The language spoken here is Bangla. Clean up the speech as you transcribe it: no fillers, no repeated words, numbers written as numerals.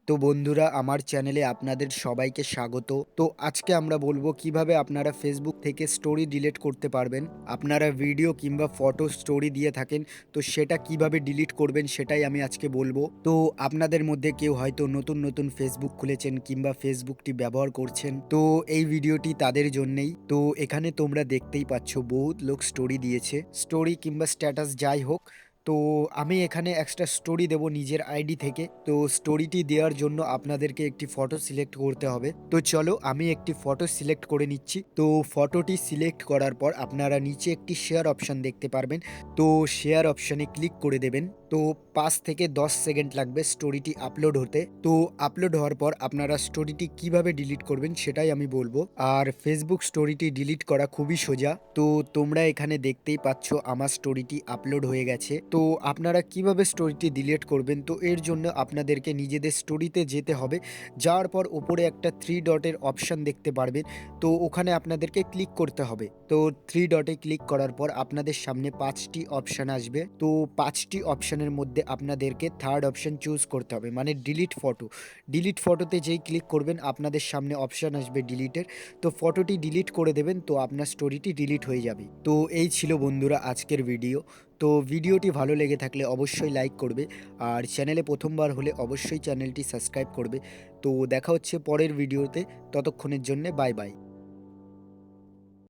তো বন্ধুরা, আমার চ্যানেলে আপনাদের সবাইকে স্বাগত। তো আজকে আমরা বলবো কিভাবে আপনারা ফেসবুক থেকে স্টোরি ডিলিট করতে পারবেন। আপনারা ভিডিও কিংবা ফটো স্টোরি দিয়ে থাকেন, তো সেটা কিভাবে ডিলিট করবেন সেটাই আমি আজকে বলবো। তো আপনাদের মধ্যে কেউ হয়তো নতুন নতুন ফেসবুক খুলেছেন কিংবা ফেসবুকটি ব্যবহার করছেন, তো এই ভিডিওটি তাদের জন্যেই। তো এখানে তোমরা দেখতেই পাচ্ছ বহুত লোক স্টোরি দিয়েছে, স্টোরি কিংবা স্ট্যাটাস যাই হোক। তো আমি এখানে এক্সট্রা স্টোরি দেব নিজের আইডি থেকে। তো স্টোরিটি দেওয়ার জন্য আপনাদেরকে একটি ফটো সিলেক্ট করতে হবে। তো চলো আমি একটি ফটো সিলেক্ট করে নিচ্ছি। তো ফটোটি সিলেক্ট করার পর আপনারা নিচে একটি শেয়ার অপশন দেখতে পারবেন। তো শেয়ার অপশনে ক্লিক করে দেবেন। তো 5 থেকে 10 সেকেন্ড লাগবে স্টোরিটি আপলোড হতে। তো আপলোড হওয়ার পর আপনারা স্টোরিটি কিভাবে ডিলিট করবেন সেটাই আমি বলবো। আর ফেসবুক স্টোরিটি ডিলিট করা খুবই সোজা। তো তোমরা এখানে দেখতেই পাচ্ছ আমার স্টোরিটি আপলোড হয়ে গেছে। তো আপনারা কিভাবে স্টোরিটি ডিলিট করবেন, তো এর জন্য আপনাদেরকে নিজেদের স্টোরিতে যেতে হবে। যাওয়ার পর উপরে একটা 3 ডটের অপশন দেখতে পারবেন। তো ওখানে আপনাদেরকে ক্লিক করতে হবে। তো 3 ডটে ক্লিক করার পর আপনাদের সামনে 5টি অপশন আসবে। তো 5টি অপশনের মধ্যে আপনাদেরকে থার্ড অপশন চুজ করতে হবে, মানে ডিলিট ফটো। ডিলিট ফটোতে যেই ক্লিক করবেন আপনাদের সামনে অপশন আসবে ডিলিটের। তো ফটোটি ডিলিট করে দেবেন, তো আপনার স্টোরিটি ডিলিট হয়ে যাবে। তো এই ছিল বন্ধুরা আজকের ভিডিও। তো ভিডিওটি ভালো লেগে থাকলে অবশ্যই লাইক করবে, আর চ্যানেলে প্রথমবার হলে অবশ্যই চ্যানেলটি সাবস্ক্রাইব করবে। তো দেখা হচ্ছে পরের ভিডিওতে, ততক্ষণের জন্য বাই বাই।